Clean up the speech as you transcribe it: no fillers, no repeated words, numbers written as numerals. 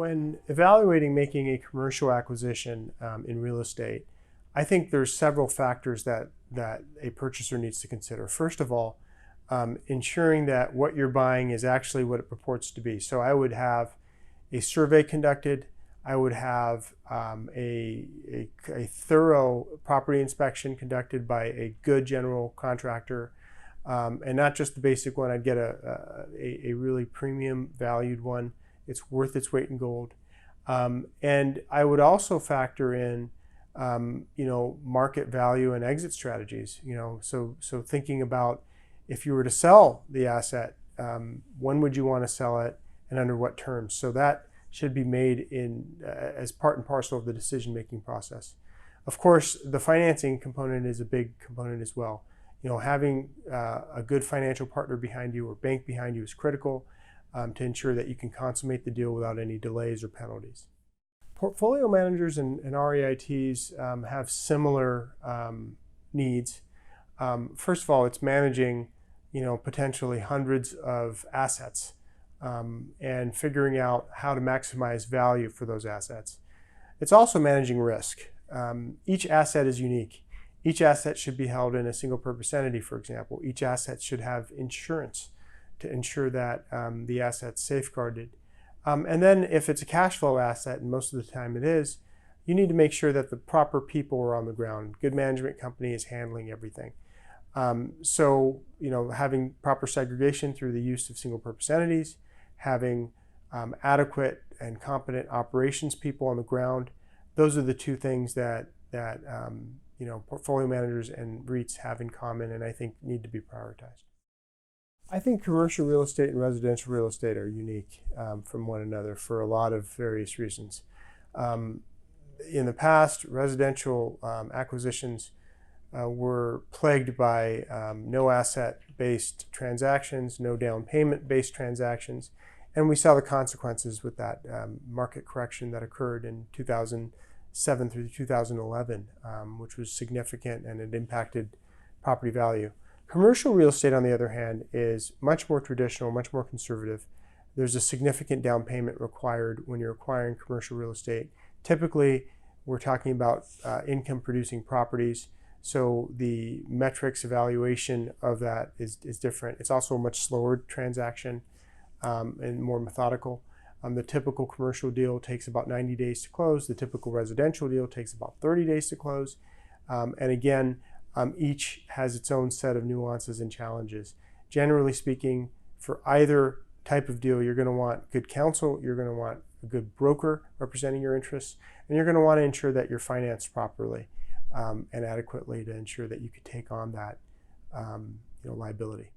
When evaluating making a commercial acquisition in real estate, I think there's several factors that a purchaser needs to consider. First of all, ensuring that what you're buying is actually what it purports to be. So I would have a survey conducted. I would have a thorough property inspection conducted by a good general contractor, and not just the basic one. I'd get a really premium valued one. It's worth its weight in gold. And I would also factor in market value and exit strategies. So thinking about if you were to sell the asset, when would you want to sell it and under what terms? So that should be made as part and parcel of the decision-making process. Of course, the financing component is a big component as well. Having a good financial partner behind you or bank behind you is critical to ensure that you can consummate the deal without any delays or penalties. Portfolio managers and REITs have similar needs. First of all, it's managing potentially hundreds of assets and figuring out how to maximize value for those assets. It's also managing risk. Each asset is unique. Each asset should be held in a single purpose entity, for example. Each asset should have insurance to ensure that the asset's safeguarded. And then if it's a cash flow asset, and most of the time it is, you need to make sure that the proper people are on the ground. Good management company is handling everything. So having proper segregation through the use of single purpose entities, having adequate and competent operations people on the ground, those are the two things that portfolio managers and REITs have in common and I think need to be prioritized. I think commercial real estate and residential real estate are unique from one another for a lot of various reasons. In the past, residential acquisitions were plagued by no asset-based transactions, no down payment-based transactions, and we saw the consequences with that market correction that occurred in 2007 through 2011, which was significant and it impacted property value. Commercial real estate, on the other hand, is much more traditional, much more conservative. There's a significant down payment required when you're acquiring commercial real estate. Typically, we're talking about income-producing properties, so the metrics evaluation of that is different. It's also a much slower transaction and more methodical. The typical commercial deal takes about 90 days to close. The typical residential deal takes about 30 days to close. And again, each has its own set of nuances and challenges. Generally speaking, for either type of deal, you're going to want good counsel, you're going to want a good broker representing your interests, and you're going to want to ensure that you're financed properly and adequately to ensure that you could take on that liability.